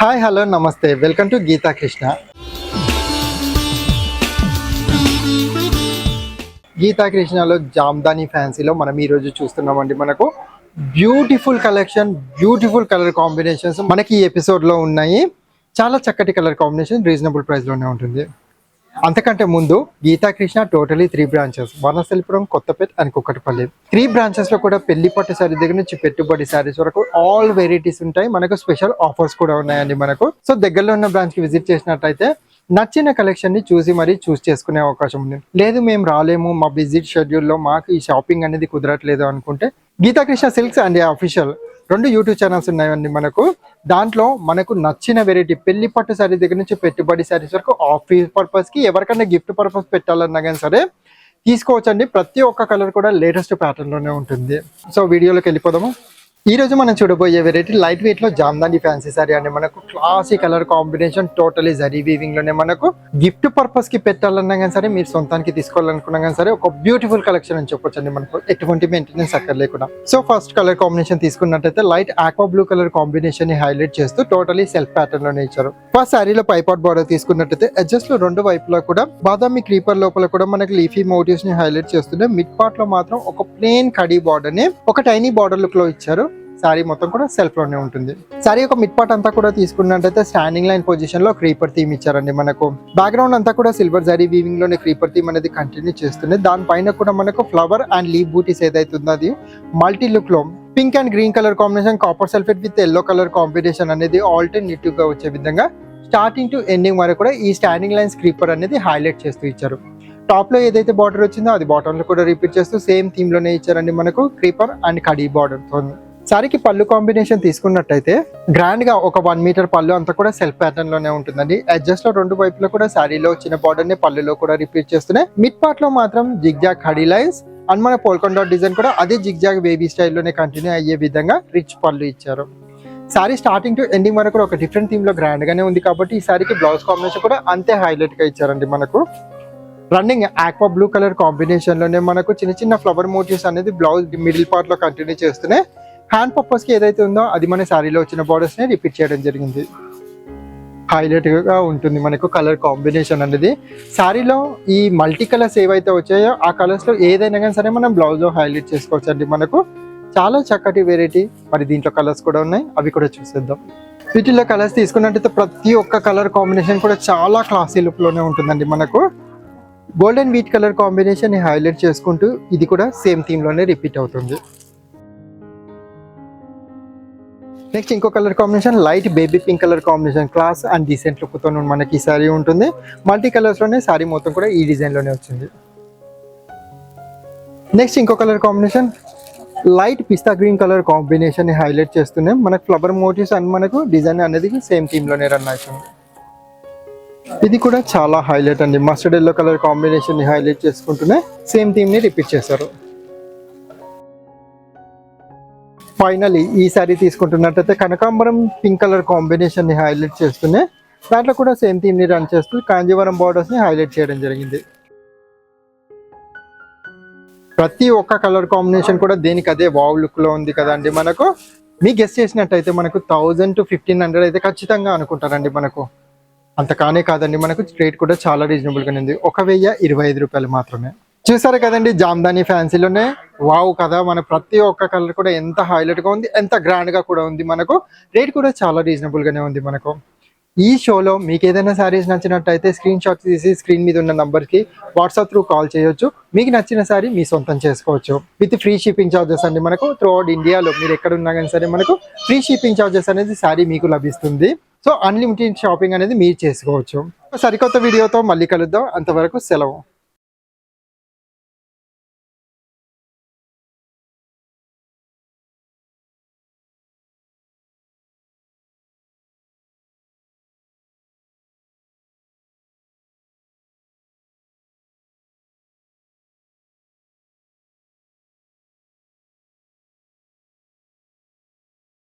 Hi hello నమస్తే welcome to Gita Krishna. Gita కృష్ణలో జామ్దాని ఫ్యాన్సీలో మనం ఈరోజు చూస్తున్నామండి. మనకు beautiful collection, beautiful colour combinations మనకి ఈ ఎపిసోడ్లో ఉన్నాయి. చాలా చక్కటి కలర్ కాంబినేషన్ రీజనబుల్ ప్రైస్లోనే ఉంటుంది. అంతకంటే ముందు Geeta Krishna totally 3 branches, Vanasthalipuram, Kothapet and Kukatpally. 3 బ్రాంచెస్లో కూడా పెళ్లి పట్టు శారీ దగ్గర నుంచి పెట్టుబడి శారీస్ వరకు ఆల్ వెరైటీస్ ఉంటాయి. మనకు స్పెషల్ ఆఫర్స్ కూడా ఉన్నాయండి మనకు. సో దగ్గరలో ఉన్న బ్రాంచ్కి విజిట్ చేసినట్టయితే నచ్చిన కలెక్షన్ ని చూసి మరీ చూస్ చేసుకునే అవకాశం ఉంది. లేదు మేము రాలేము, మా విజిట్ షెడ్యూల్లో మాకు ఈ షాపింగ్ అనేది కుదరట్లేదు అనుకుంటే Geeta Krishna silks and official 2 YouTube channels ఉన్నాయండి మనకు. దాంట్లో మనకు నచ్చిన వెరైటీ పెళ్లి పట్టు శారీ దగ్గర నుంచి పెట్టుబడి శారీస్ వరకు ఆఫీస్ పర్పస్ కి ఎవరికైనా గిఫ్ట్ పర్పస్ పెట్టాలన్నా కానీ సరే తీసుకోవచ్చండి. ప్రతి ఒక్క కలర్ కూడా లేటెస్ట్ ప్యాటర్న్ లోనే ఉంటుంది. సో వీడియోలోకి వెళ్ళిపోదాము. ఈ రోజు మనం చూడబోయే వెరైటీ లైట్ వెయిట్ లో జామ్దాని ఫ్యాన్సీ సారీ అండి. మనకు classy colour combination, totally zari weaving లోనే మనకు గిఫ్ట్ పర్పస్ కి పెట్టాలన్నా కానీ సరే, మీరు సొంతానికి తీసుకోవాలనుకున్నా కానీ సరే ఒక బ్యూటిఫుల్ కలెక్షన్ అని చెప్పొచ్చండి. మనకు ఎటువంటి మెయింటెనెన్స్ అక్కర్లేకుండా. సో ఫస్ట్ కలర్ కాంబినేషన్ తీసుకున్నట్టయితే light aqua blue colour combination ని హైలైట్ చేస్తూ టోటలీ సెల్ఫ్ ప్యాటర్న్ లోనే ఇచ్చారు. ఫస్ట్ శారీలో పైపాట్ బార్డర్ తీసుకున్నట్టయితే అడ్జస్ట్ లో 2 వైపులా కూడా బాదామి క్రీపర్ లోపల కూడా మనకి లీఫీ మోటివ్స్ ని హైలైట్ చేస్తుంటే మిడ్ పార్ట్ లో మాత్రం ఒక ప్లేన్ కడీ బార్డర్ ని ఒక టైనీ బార్డర్ లుక్ లో ఇచ్చారు. శారీ మొత్తం కూడా సెల్ఫ్ లోనే ఉంటుంది. శారీ ఒక మిడ్ పార్ట్ అంతా కూడా తీసుకున్నట్టయితే స్టాండింగ్ లైన్ పొజిషన్ లో క్రీపర్ థీమ్ ఇచ్చారండి. మనకు బ్యాక్గ్రౌండ్ అంతా కూడా సిల్వర్ జరీ వీవింగ్ లోనే క్రీపర్ థీమ్ అనేది కంటిన్యూ చేస్తుంది. దానిపైన కూడా మనకు ఫ్లవర్ అండ్ లీవ్ బూటీస్ ఏదైతుందో అది మల్టీ లుక్ లో pink and green colour combination, copper sulphate with yellow colour combination అనేది ఆల్టర్నేటివ్ గా వచ్చే విధంగా స్టార్టింగ్ టు ఎండింగ్ వరకు కూడా ఈ స్టాండింగ్ లైన్స్ క్రీపర్ అనేది హైలైట్ చేస్తూ ఇచ్చారు. టాప్ లో ఏదైతే బార్డర్ వచ్చిందో అది బాటమ్ లో కూడా రిపీట్ చేస్తూ సేమ్ థీమ్ లోనే ఇచ్చారండి మనకు క్రీపర్ అండ్ కడీ బార్డర్ తో. శారీకి పళ్ళు కాంబినేషన్ తీసుకున్నట్టయితే గ్రాండ్ గా ఒక 1 మీటర్ పళ్ళు అంతా కూడా సెల్ఫ్ ప్యాటర్న్ లోనే ఉంటుందండి. అడ్జస్ట్ లో 2 వైపులో కూడా శారీలో చిన్న బార్డర్ ని పళ్ళులో కూడా రిపీట్ చేస్తున్నాయి. మిడ్ పార్ట్ లో మాత్రం జిగ్జాగ్ హడీ లైన్స్ అండ్ మన పోల్కాన్ డాట్ డిజైన్ కూడా అదే జిగ్జాగ్ బేబీ స్టైల్లోనే కంటిన్యూ అయ్యే విధంగా రిచ్ పళ్ళు ఇచ్చారు. శారీ స్టార్టింగ్ టు ఎండింగ్ వరకు ఒక డిఫరెంట్ థీమ్ లో గ్రాండ్ గానే ఉంది కాబట్టి ఈ శారీకి బ్లౌజ్ కాంబినేషన్ కూడా అంతే హైలైట్ గా ఇచ్చారండి. మనకు running aqua blue colour combination లోనే మనకు చిన్న చిన్న ఫ్లవర్ మోటివ్స్ అనేది బ్లౌజ్ మిడిల్ పార్ట్ లో కంటిన్యూ చేస్తున్నాయి. హ్యాండ్ పర్పస్ కి ఏదైతే ఉందో అది మన శారీలో వచ్చిన బార్డర్స్ ని రిపీట్ చేయడం జరిగింది. హైలైట్ గా ఉంటుంది మనకు కలర్ కాంబినేషన్ అనేది. శారీలో ఈ మల్టీ కలర్స్ ఏవైతే వచ్చాయో ఆ కలర్స్ లో ఏదైనా కానీ సరే మనం బ్లౌజ్ లో హైలైట్ చేసుకోవచ్చు అండి. మనకు చాలా చక్కటి వెరైటీ. మరి దీంట్లో కలర్స్ కూడా ఉన్నాయి, అవి కూడా చూసేద్దాం. వీటిలో కలర్స్ తీసుకున్నట్టయితే ప్రతి ఒక్క కలర్ కాంబినేషన్ కూడా చాలా క్లాసీ లుక్ లోనే ఉంటుందండి. మనకు గోల్డెన్ వీట్ కలర్ కాంబినేషన్ ని హైలైట్ చేసుకుంటూ ఇది కూడా సేమ్ థీమ్ లోనే రిపీట్ అవుతుంది. నెక్స్ట్ ఇంకో colour combination light baby pink colour combination, class and decent look తో మనకి ఈ శారీ ఉంటుంది. మల్టీ కలర్స్ లోనే శారీ మొత్తం కూడా ఈ డిజైన్ లోనే వచ్చింది. నెక్స్ట్ ఇంకో కలర్ కాంబినేషన్ లైట్ పిస్తా గ్రీన్ కలర్ కాంబినేషన్ ని హైలైట్ చేస్తున్నాయి. మనకు ఫ్లవర్ మోటివ్స్ అండ్ మనకు డిజైన్ అనేది సేమ్ థీమ్ లోనే రన్ అవుతుంది. ఇది కూడా చాలా హైలైట్ అండి. మస్టర్డ్ ఎల్లో కలర్ కాంబినేషన్ ని హైలైట్ చేసుకుంటూనే సేమ్ థీమ్ ని రిపీట్ చేశారు. ఫైనలీ ఈ శారీ తీసుకుంటున్నట్టయితే కనకాంబరం పింక్ కలర్ కాంబినేషన్ ని హైలైట్ చేస్తూనే దాంట్లో కూడా సేమ్ థీమ్ ని రన్ చేస్తూ కాంజీవరం బార్డర్స్ ని హైలైట్ చేయడం జరిగింది. ప్రతి ఒక్క కలర్ కాంబినేషన్ కూడా దేనికి అదే వావ్ లుక్ లో ఉంది కదండి. మనకు మీ గెస్ట్ చేసినట్టయితే మనకు 1000 to 1500 అయితే ఖచ్చితంగా అనుకుంటారండి. మనకు అంత కానే కాదండి. మనకు రేట్ కూడా చాలా రీజనబుల్ గానే ఉంది. 1025 రూపాయలు మాత్రమే. చూసారు కదండి జామ్దాని ఫ్యాన్సీలోనే వావ్ కదా. మన ప్రతి ఒక్క కలర్ కూడా ఎంత హైలైట్ గా ఉంది, ఎంత గ్రాండ్ గా కూడా ఉంది. మనకు రేట్ కూడా చాలా రీజనబుల్ గానే ఉంది. మనకు ఈ షోలో మీకు ఏదైనా శారీస్ నచ్చినట్టయితే స్క్రీన్ షాట్ తీసి స్క్రీన్ మీద ఉన్న నంబర్ కి వాట్సాప్ త్రూ కాల్ చేయొచ్చు. మీకు నచ్చిన శారీ మీ సొంతం చేసుకోవచ్చు విత్ ఫ్రీ షిప్పింగ్ ఛార్జెస్ అండి. మనకు త్రూ అవుట్ ఇండియాలో మీరు ఎక్కడ ఉన్నా కానీ సరే మనకు ఫ్రీ షిప్పింగ్ ఛార్జెస్ అనేది శారీ మీకు లభిస్తుంది. సో అన్లిమిటెడ్ షాపింగ్ అనేది మీరు చేసుకోవచ్చు. సరికొత్త వీడియోతో మళ్ళీ కలుద్దాం. అంతవరకు సెలవు.